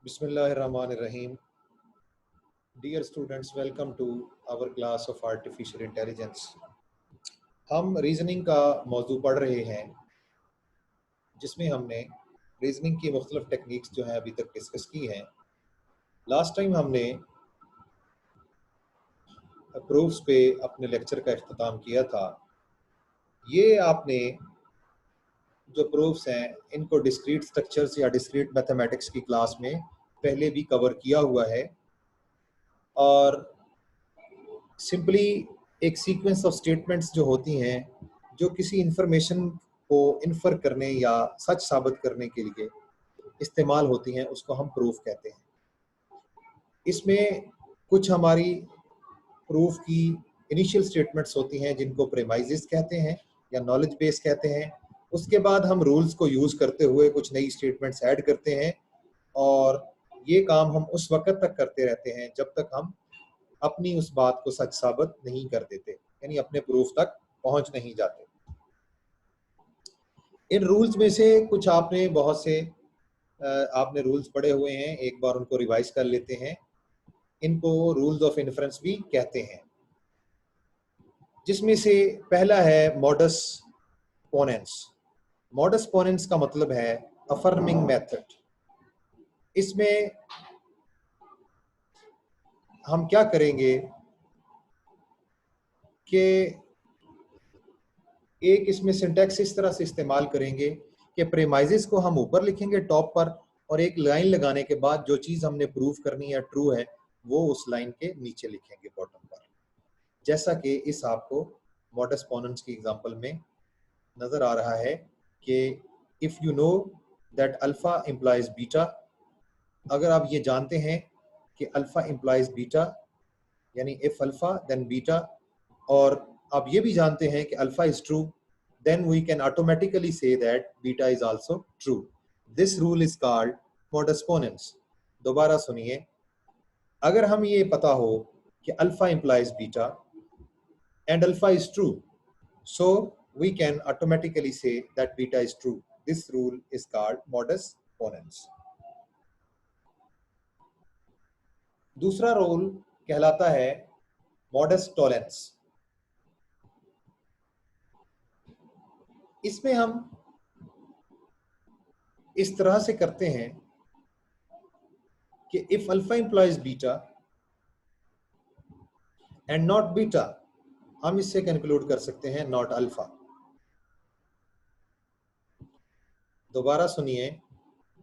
Bismillahirrahmanirrahim. Dear students, welcome to our class of Artificial Intelligence. हम reasoning का मौजू पढ़ रहे हैं जिसमें हमने रीजनिंग की मुख्तलिफ टेक्निक्स जो हैं अभी तक डिस्कस की हैं। लास्ट टाइम हमने प्रूफ्स पे अपने लेक्चर का इख्तिताम किया था। ये आपने जो प्रूफ्स हैं इनको डिस्क्रीट स्ट्रक्चर्स या डिस्क्रीट मैथमेटिक्स की क्लास में पहले भी कवर किया हुआ है और सिंपली एक सीक्वेंस ऑफ स्टेटमेंट्स जो होती हैं जो किसी इंफॉर्मेशन को इन्फर करने या सच साबित करने के लिए इस्तेमाल होती हैं उसको हम प्रूफ कहते हैं। इसमें कुछ हमारी प्रूफ की इनिशियल स्टेटमेंट्स होती हैं जिनको प्रेमाइजेस कहते हैं या नॉलेज बेस कहते हैं। उसके बाद हम रूल्स को यूज़ करते हुए कुछ नई स्टेटमेंट्स ऐड करते हैं और ये काम हम उस वक्त तक करते रहते हैं जब तक हम अपनी उस बात को सच साबित नहीं कर देते, यानी अपने प्रूफ तक पहुंच नहीं जाते। इन रूल्स में से कुछ आपने बहुत से आपने रूल्स पढ़े हुए हैं, एक बार उनको रिवाइज कर लेते हैं। इनको रूल्स ऑफ इन्फ्रेंस भी कहते हैं, जिसमें से पहला है मॉडस पोनेंस। मॉडस पोनेंस का मतलब है अफर्मिंग मेथड। इसमें हम क्या करेंगे कि एक इसमें सिंटैक्स इस तरह से इस्तेमाल करेंगे कि प्रेमाइजेस को हम ऊपर लिखेंगे टॉप पर और एक लाइन लगाने के बाद जो चीज़ हमने प्रूव करनी है ट्रू है वो उस लाइन के नीचे लिखेंगे बॉटम पर, जैसा कि इस आपको मॉडस पोनेंस की एग्जांपल में नज़र आ रहा है कि if you know that alpha implies beta, अगर आप ये जानते हैं कि अल्फ़ा इम्प्लाइज बीटा यानी इफ़ अल्फ़ा देन बीटा, और आप ये भी जानते हैं कि alpha is true, then we can automatically say that beta is also true. This rule is called modus ponens. दोबारा सुनिए, अगर हम ये पता हो कि alpha implies beta and alpha is true, so we can automatically say that beta is true. This rule is called modus ponens. दूसरा rule कहलाता है modus tollens. इसमें हम इस तरह से करते हैं कि if alpha implies beta and not beta, हम इससे कंक्लूड कर सकते हैं नॉट अल्फा। दोबारा सुनिए,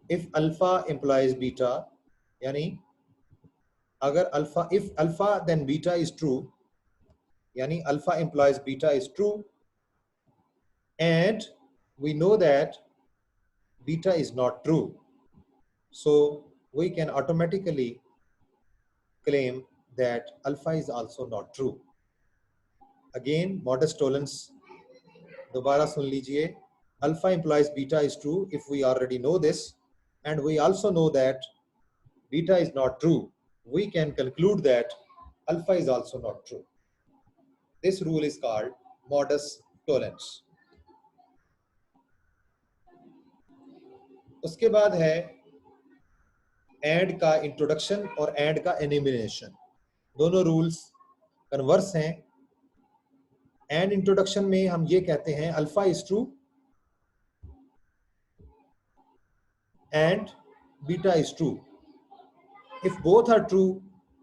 इफ अल्फा इंप्लाइज बीटा यानी अगर alpha, if alpha then beta is true, यानी alpha implies beta is true and we know that beta is not true, so we can automatically claim that alpha is also not true. Again, modus tollens, दोबारा सुन लीजिए, alpha implies beta is true if we already know this and we also know that beta is not true. We can conclude that alpha is also not true. This rule is called modus tollens. उसके बाद है and का introduction और and का elimination. दोनों rules converse हैं। And introduction में हम ये कहते हैं alpha is true and beta is true. If both are true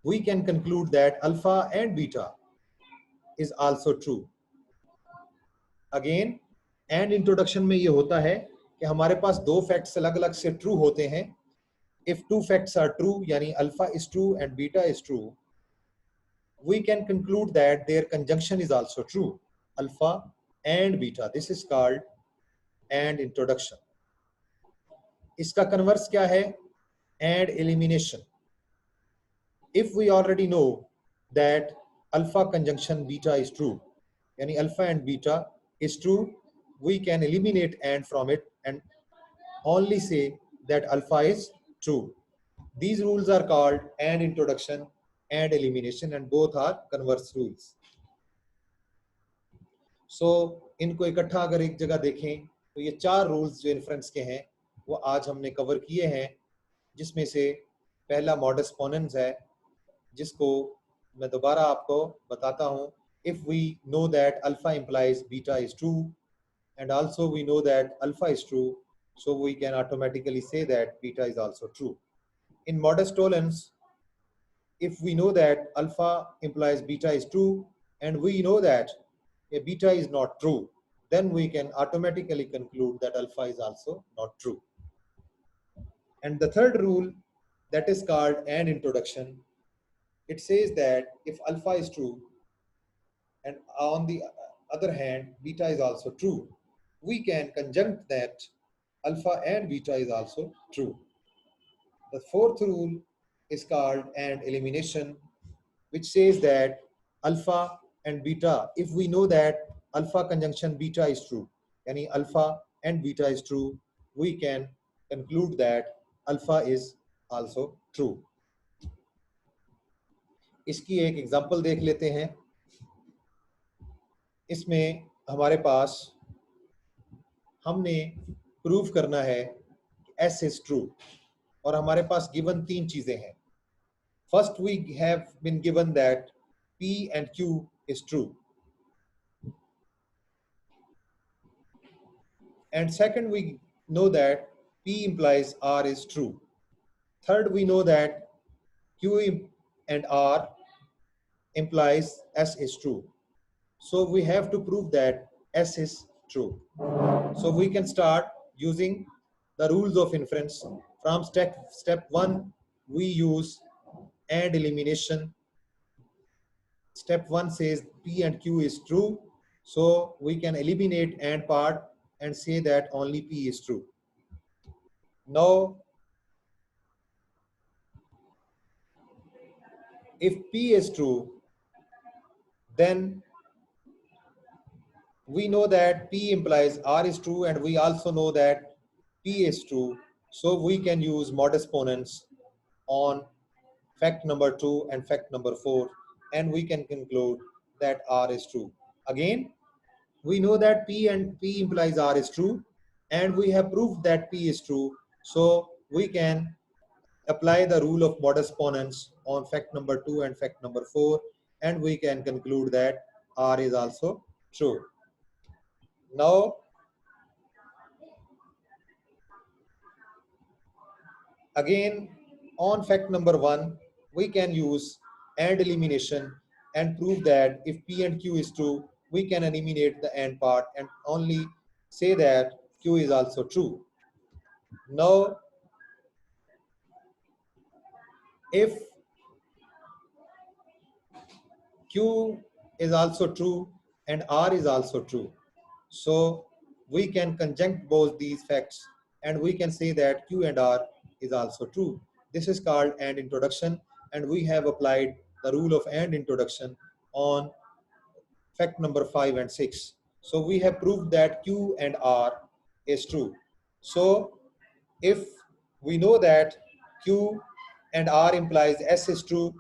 we can conclude that alpha and beta is also true. Again and introduction में ये होता है कि हमारे पास दो फैक्ट्स अलग अलग से ट्रू होते हैं। If two facts are true यानी alpha is true and beta is true, we can conclude that their conjunction is also true, alpha and beta. This is called and introduction. इसका converse क्या है? and elimination. If we already know that alpha conjunction beta is true, यानी alpha and beta is true, we can eliminate and from it and only say that alpha is true. These rules are called and introduction and elimination and both are converse rules. So इनको इकट्ठा अगर एक जगह देखें तो ये चार rules जो इन्फ्रेंस के हैं वो आज हमने कवर किए हैं, जिसमें से पहला मॉडस पोनेंस है, जिसको मैं दोबारा आपको बताता हूँ. If we know that alpha implies beta is true, and also we know that alpha is true, so we can automatically say that beta is also true. In modus tollens, if we know that alpha implies beta is true, and we know that a beta is not true, then we can automatically conclude that alpha is also not true. And the third rule, that is called AND introduction. It says that if alpha is true, and on the other hand, beta is also true, we can conjunct that alpha and beta is also true. The fourth rule is called AND elimination, which says that alpha and beta, if we know that alpha conjunction beta is true, yani alpha and beta is true, we can conclude that alpha is also true. इसकी एक example देख लेते हैं. इसमें हमारे पास हमने prove करना है S is true, और हमारे पास गिवन 3 चीजें हैं. First, we have been given that P and Q is true. And second, we know that P implies R is true. Third, we know that Q and R implies S is true. So we have to prove that S is true. So we can start using the rules of inference. From step 1, we use AND elimination. Step 1 says P and Q is true. So we can eliminate AND part and say that only P is true. Now, if P is true, then we know that P implies R is true, and we also know that P is true. So we can use modus ponens on fact number 2 and fact number 4, and we can conclude that R is true. Again, we know that P implies R is true, and we have proved that P is true. So we can apply the rule of modus ponens on fact number 2 and fact number 4, and we can conclude that R is also true. Now, again, on fact number 1, we can use AND elimination and prove that if P and Q is true, we can eliminate the AND part and only say that Q is also true. Now, if Q is also true and R is also true, so we can conjunct both these facts and we can say that Q and R is also true. This is called AND introduction, and we have applied the rule of AND introduction on fact number 5 and 6. So we have proved that Q and R is true. So if we know that Q and R implies S is true,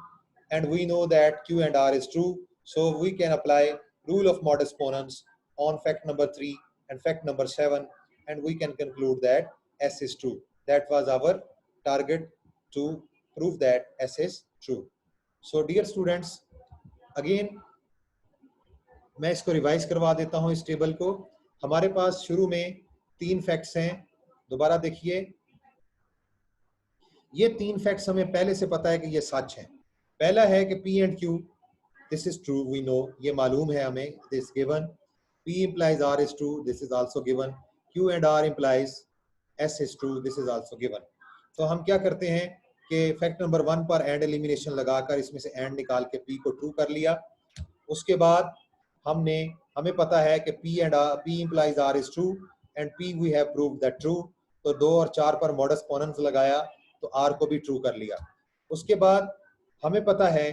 and we know that Q and R is true, so we can apply rule of modus ponens on fact number 3 and fact number 7, and we can conclude that S is true. That was our target, to prove that S is true. So dear students, again मैं इसको revise करवा देता हूं इस table को. हमारे पास शुरू में 3 फैक्ट्स हैं. दोबारा देखिए, ये 3 फैक्ट्स हमें पहले से पता है कि ये सच हैं. पहला है कि P and Q, this is true, we know, ये मालूम है हमें, this given. P implies R is true, this is also given. Q and R implies S is true, this is also given. तो हम क्या करते हैं कि फैक्ट नंबर 1 पर एंड एलिमिनेशन लगाकर इसमें से एंड निकाल के P को ट्रू कर लिया. उसके बाद हमें पता है कि P implies R is true and P we have proved that true. तो 2 और 4 पर मॉडस पोनेंस लगाया तो R को भी ट्रू कर लिया. उसके बाद हमें पता है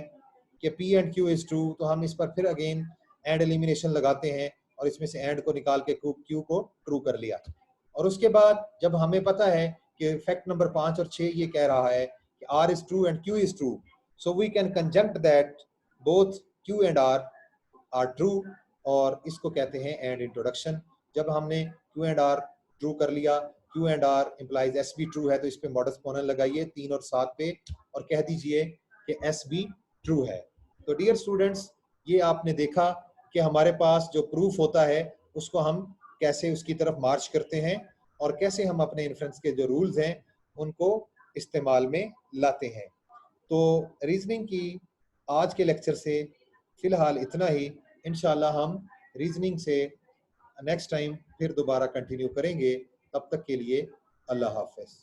कि P and Q is true, तो हम इस पर फिर अगेन एंड एलिमिनेशन लगाते हैं और इसमें से एंड को निकाल के Q को ट्रू कर लिया. और उसके बाद जब हमें पता है कि फैक्ट नंबर 5 और 6 ये कह रहा है कि R is true and Q is true, so we can conjunct that both Q and R are true, और इसको कहते हैं एंड इंट्रोडक्शन. जब हमने Q and R ट्रू कर लिया, Q and R implies S भी ट्रू है, तो इस पे मॉडस पोनेंस लगाइए 3 और 7 पे और कह दीजिए कि S भी ट्रू है। तो डियर स्टूडेंट्स, ये आपने देखा कि हमारे पास जो प्रूफ होता है उसको हम कैसे उसकी तरफ मार्च करते हैं और कैसे हम अपने इन्फ्रेंस के जो रूल्स हैं उनको इस्तेमाल में लाते हैं। तो रीजनिंग की आज के लेक्चर से फिलहाल इतना ही। इंशाल्लाह हम रीजनिंग से नेक्स्ट टाइम फिर दोबारा कंटिन्यू करेंगे। तब तक के लिए अल्लाह हाफ़िज़।